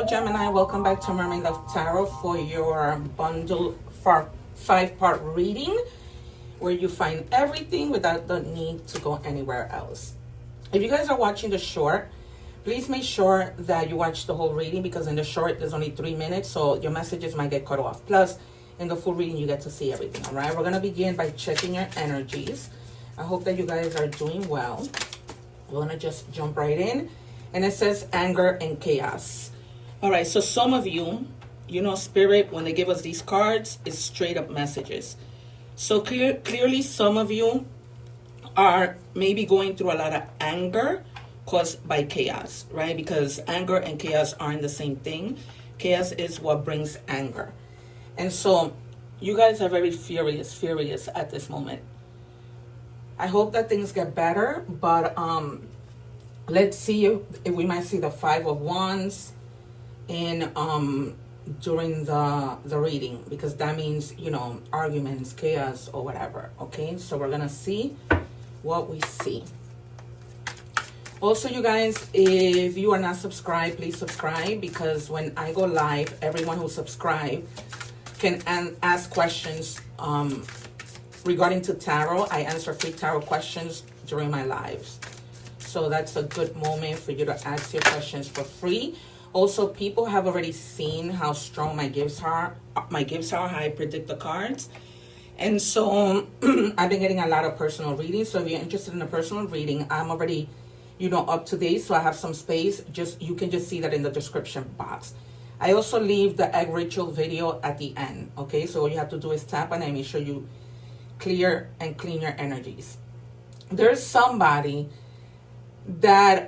Hello Gemini, welcome back to Mermaid Love Tarot for your bundle for 5-part reading where you find everything without the need to go anywhere else. If you guys are watching the short, please make sure that you watch the whole reading because in the short there's only 3 minutes, so your messages might get cut off. Plus in the full reading you get to see everything. All right, we're going to begin by checking your energies. I hope that you guys are doing well. We're going to just jump right in. And it says anger and chaos. All right, so some of you, Spirit, when they give us these cards, is straight up messages. So clearly some of you are maybe going through a lot of anger caused by chaos, right? Because anger and chaos aren't the same thing. Chaos is what brings anger. And so you guys are very furious at this moment. I hope that things get better, but let's see if we might see the 5 of Wands in during the reading, because that means arguments, chaos, or whatever. Okay, so we're gonna see what we see. Also, you guys, if you are not subscribed, please subscribe, because when I go live, everyone who subscribed can ask questions regarding to tarot. I answer free tarot questions during my lives. So that's a good moment for you to ask your questions for free. Also, people have already seen how strong my gifts are. How I predict the cards. And so I've been getting a lot of personal readings. So if you're interested in a personal reading, I'm already, up to date. So I have some space. You can just see that in the description box. I also leave the egg ritual video at the end. Okay, so all you have to do is tap on it and make sure you clear and clean your energies. There's somebody that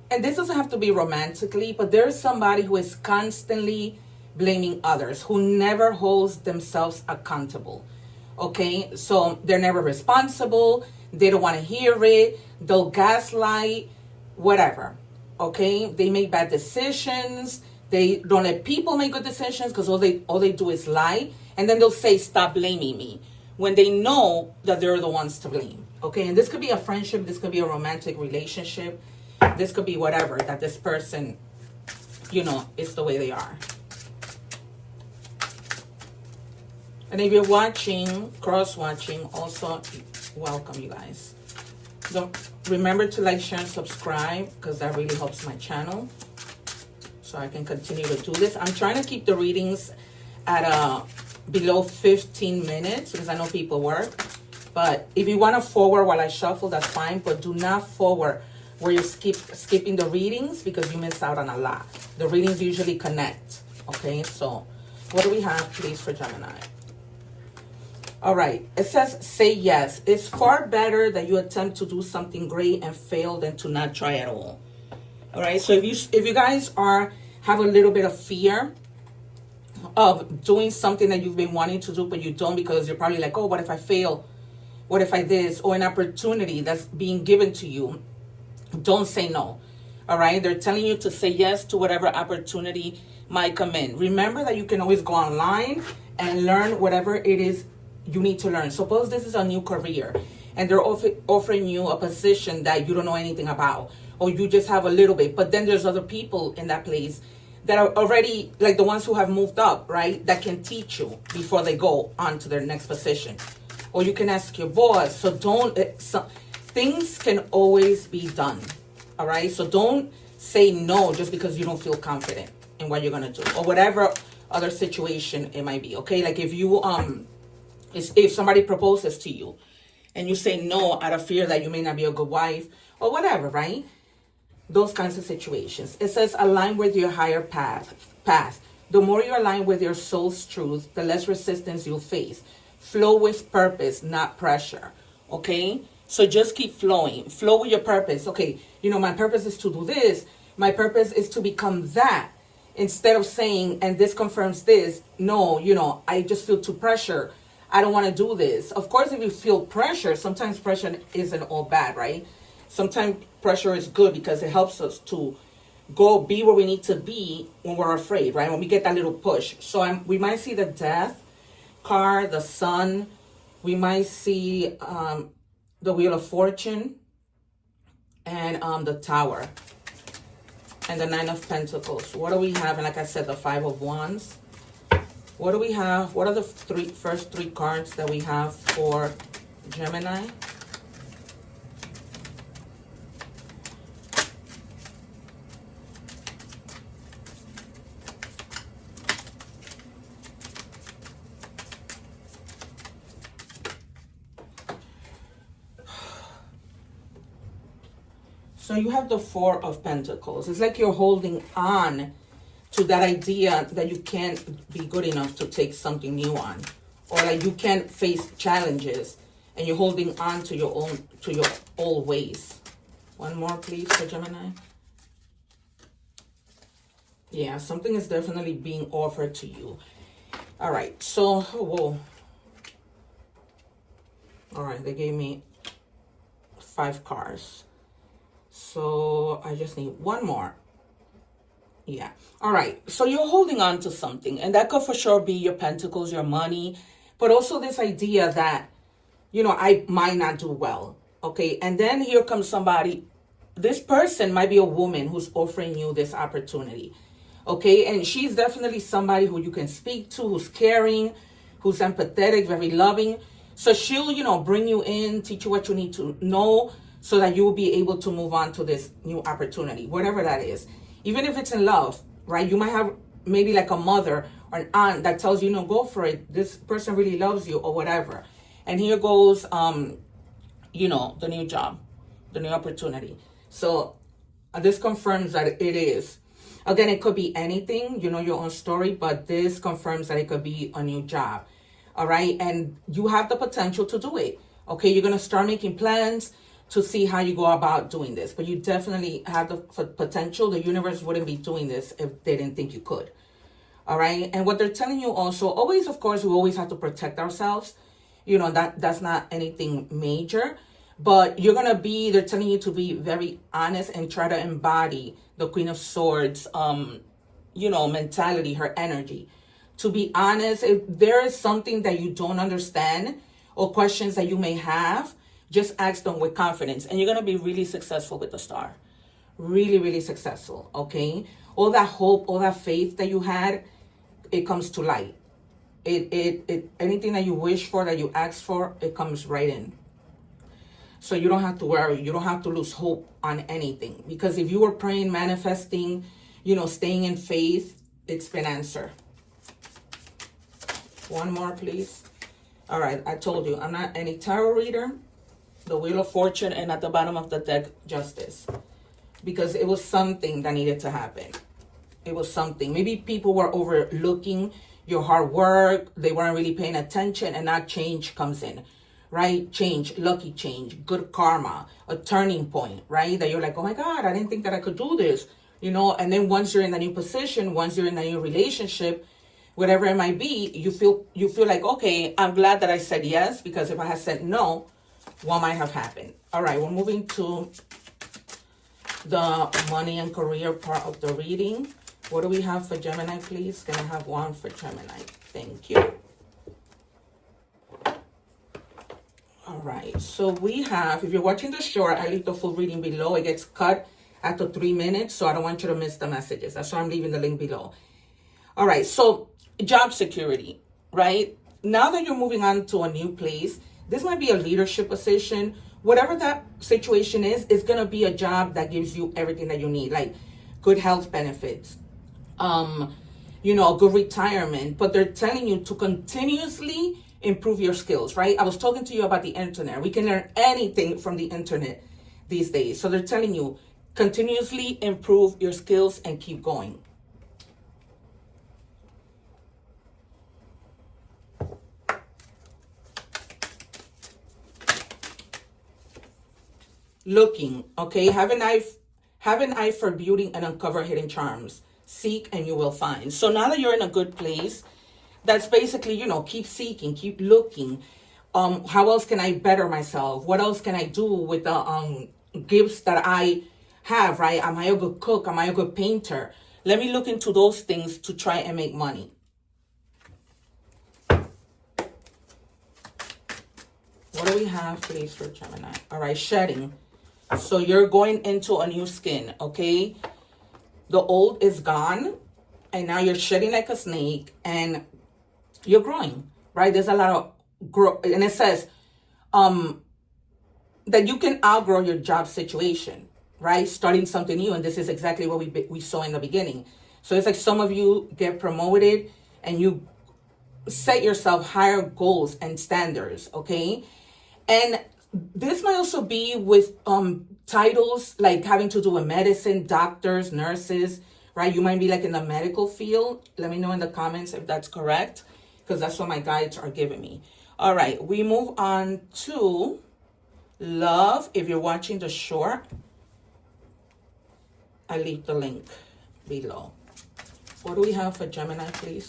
and this doesn't have to be romantically, but there's somebody who is constantly blaming others, who never holds themselves accountable. Okay, so they're never responsible, they don't want to hear it, they'll gaslight, whatever. Okay, they make bad decisions, they don't let people make good decisions because all they do is lie, and then they'll say, stop blaming me, when they know that they're the ones to blame. Okay, and this could be a friendship, this could be a romantic relationship, this could be whatever, that this person, is the way they are. And if you're watching, cross-watching, also, welcome you guys. Don't remember to like, share, and subscribe, because that really helps my channel, so I can continue to do this. I'm trying to keep the readings at below 15 minutes, because I know people work. But if you want to forward while I shuffle, that's fine. But do not forward where you're skipping the readings, because you miss out on a lot. The readings usually connect. Okay, so what do we have, please, for Gemini? All right, it says, say yes. It's far better that you attempt to do something great and fail than to not try at all. All right, so if you guys have a little bit of fear of doing something that you've been wanting to do, but you don't, because you're probably like, oh, what if I fail? What if I this? Or an opportunity that's being given to you, don't say no. All right, they're telling you to say yes to whatever opportunity might come in. Remember that you can always go online and learn whatever it is you need to learn. Suppose this is a new career and they're offering you a position that you don't know anything about, or you just have a little bit, but then there's other people in that place that are already, like the ones who have moved up, right, that can teach you before they go on to their next position. Or you can ask your boss. So things can always be done. All right, so don't say no just because you don't feel confident in what you're gonna do, or whatever other situation it might be. Okay, like if you if somebody proposes to you and you say no out of fear that you may not be a good wife or whatever, right? Those kinds of situations. It says align with your higher path. The more you align with your soul's truth, the less resistance you'll face. Flow with purpose, not pressure. Okay, so just keep flowing. Flow with your purpose. Okay, my purpose is to do this. My purpose is to become that. Instead of saying, and this confirms this, no, I just feel too pressure. I don't want to do this. Of course, if you feel pressure, sometimes pressure isn't all bad, right? Sometimes pressure is good because it helps us to go be where we need to be when we're afraid, right? When we get that little push. So we might see the Death card, the Sun. We might see the Wheel of Fortune and the Tower. and the Nine of Pentacles. What do we have? And like I said, the Five of Wands. What do we have? What are the first three cards that we have for Gemini? So you have the Four of Pentacles. It's like you're holding on to that idea that you can't be good enough to take something new on, or like you can't face challenges, and you're holding on to your old ways. One more, please, for Gemini. Yeah, something is definitely being offered to you. All right, so whoa. All right, they gave me 5 cards. So I just need one more. Yeah. All right. So you're holding on to something, and that could for sure be your pentacles, your money, but also this idea that, you know, I might not do well. Okay. And then here comes somebody. This person might be a woman who's offering you this opportunity. Okay. And she's definitely somebody who you can speak to, who's caring, who's empathetic, very loving. So she'll, you know, bring you in, teach you what you need to know, so that you will be able to move on to this new opportunity, whatever that is. Even if it's in love, right? You might have maybe like a mother or an aunt that tells you, no, go for it. This person really loves you or whatever. And here goes, you know, the new job, the new opportunity. So this confirms that it is. Again, it could be anything, you know, your own story, but this confirms that it could be a new job. All right. And you have the potential to do it. Okay. You're going to start making plans to see how you go about doing this. But you definitely have the potential. The universe wouldn't be doing this if they didn't think you could. All right. And what they're telling you also, always, of course, we always have to protect ourselves. You know, that's not anything major. But you're going to be, they're telling you to be very honest and try to embody the Queen of Swords, you know, mentality, her energy. To be honest, if there is something that you don't understand or questions that you may have, just ask them with confidence, and you're going to be really successful with the Star. Really, really successful, okay? All that hope, all that faith that you had, it comes to light. Anything that you wish for, that you ask for, it comes right in. So you don't have to worry. You don't have to lose hope on anything. Because if you were praying, manifesting, you know, staying in faith, it's been answered. One more, please. All right, I told you, I'm not any tarot reader. The Wheel of Fortune, and at the bottom of the deck, Justice. Because it was something that needed to happen. It was something. Maybe people were overlooking your hard work. They weren't really paying attention, and that change comes in, right? Change, lucky change, good karma, a turning point, right? That you're like, oh my God, I didn't think that I could do this, you know? And then once you're in a new position, once you're in a new relationship, whatever it might be, you feel like, okay, I'm glad that I said yes, because if I had said no, what might have happened? All right, we're moving to the money and career part of the reading. What do we have for Gemini, please? Can I have one for Gemini? Thank you. All right, so we have, if you're watching the short, I leave the full reading below. It gets cut after 3 minutes, so I don't want you to miss the messages. That's why I'm leaving the link below. All right, so job security, right? Now that you're moving on to a new place, this might be a leadership position. Whatever that situation is, it's going to be a job that gives you everything that you need, like good health benefits, you know, good retirement. But they're telling you to continuously improve your skills, right? I was talking to you about the internet. We can learn anything from the internet these days. So they're telling you continuously improve your skills and keep going. Looking, okay, have an eye for beauty and uncover hidden charms. Seek and you will find. So now that you're in a good place, that's basically, you know, keep seeking, keep looking. How else can I better myself? What else can I do with the gifts that I have, right? Am I a good cook? Am I a good painter? Let me look into those things to try and make money. What do we have, please, for Gemini? All right, shedding. So you're going into a new skin, okay? The old is gone, and now you're shedding like a snake, and you're growing, right? There's a lot of growth, and it says that you can outgrow your job situation, right? Starting something new, and this is exactly what we saw in the beginning. So it's like some of you get promoted, and you set yourself higher goals and standards, okay? And this might also be with titles like having to do with medicine, doctors, nurses, right? You might be like in the medical field. Let me know in the comments if that's correct, because that's what my guides are giving me. All right, we move on to love. If you're watching the short, I leave the link below. What do we have for Gemini, please?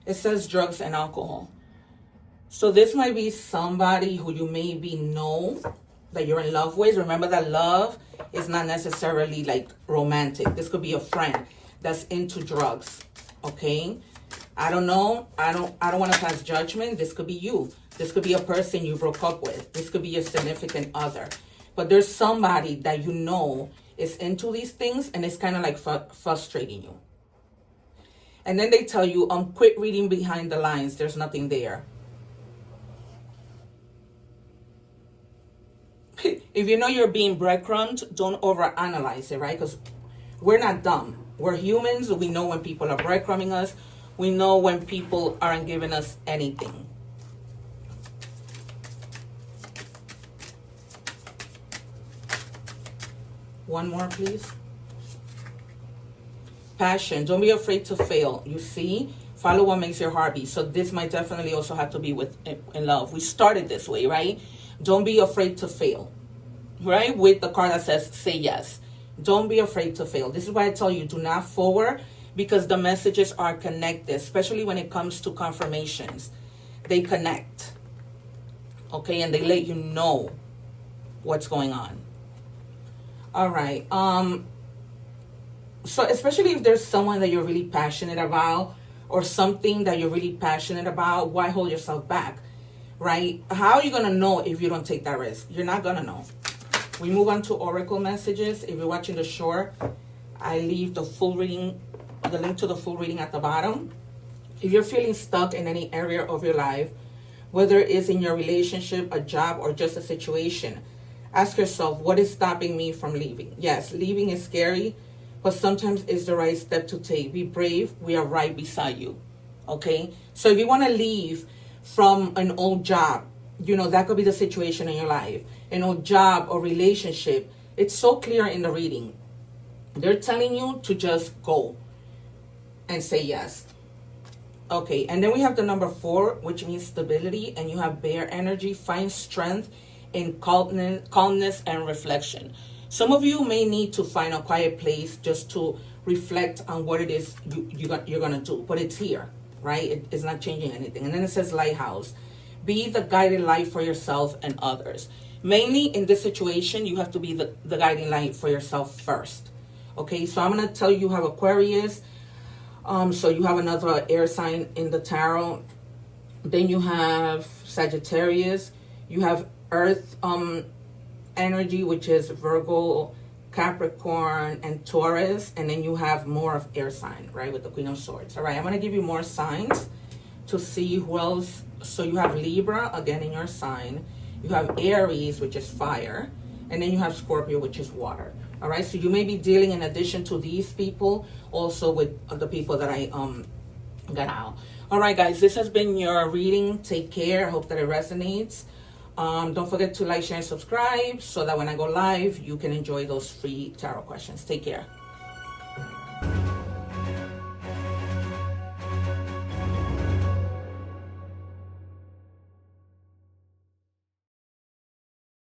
It says drugs and alcohol. So this might be somebody who you maybe know that you're in love with. Remember that love is not necessarily like romantic. This could be a friend that's into drugs, okay? I don't know. I don't want to pass judgment. This could be you. This could be a person you broke up with. This could be your significant other. But there's somebody that you know is into these things, and it's kind of like frustrating you. And then they tell you, quit reading behind the lines. There's nothing there. If you know you're being breadcrumbed, don't overanalyze it, right? Because we're not dumb. We're humans. We know when people are breadcrumbing us. We know when people aren't giving us anything. One more, please. Passion. Don't be afraid to fail. You see? Follow what makes your heart beat. So this might definitely also have to be with in love. We started this way, right? Don't be afraid to fail, right? With the card that says, say yes. Don't be afraid to fail. This is why I tell you, do not forward, because the messages are connected, especially when it comes to confirmations. They connect, okay? And they let you know what's going on. All right. So especially if there's someone that you're really passionate about, or something that you're really passionate about, why hold yourself back? Right? How are you going to know if you don't take that risk? You're not going to know. We move on to oracle messages. If you're watching the short, I leave the full reading, the link to the full reading at the bottom. If you're feeling stuck in any area of your life, whether it is in your relationship, a job, or just a situation, ask yourself, what is stopping me from leaving? Yes, leaving is scary, but sometimes it's the right step to take. Be brave. We are right beside you. Okay? So if you want to leave from an old job, you know, that could be the situation in your life, an old job or relationship. It's so clear in the reading. They're telling you to just go and say yes. Okay, and then we have the number 4, which means stability, and you have bear energy. Find strength in calmness and reflection. Some of you may need to find a quiet place just to reflect on what it is you're going to do, but it's here. Right? It's not changing anything. And then it says lighthouse. Be the guiding light for yourself and others. Mainly in this situation, you have to be the guiding light for yourself first. Okay, so I'm going to tell you have Aquarius. So you have another air sign in the tarot. Then you have Sagittarius. You have Earth energy, which is Virgo, Capricorn, and Taurus. And then you have more of air sign, right, with the Queen of Swords. All right, I'm going to give you more signs to see who else. So you have Libra, again, in your sign. You have Aries, which is fire. And then you have Scorpio, which is water. All right, so you may be dealing, in addition to these people, also with the people that I got out. All right, guys, this has been your reading. Take care. I hope that it resonates. Don't forget to like, share, and subscribe so that when I go live, you can enjoy those free tarot questions. Take care.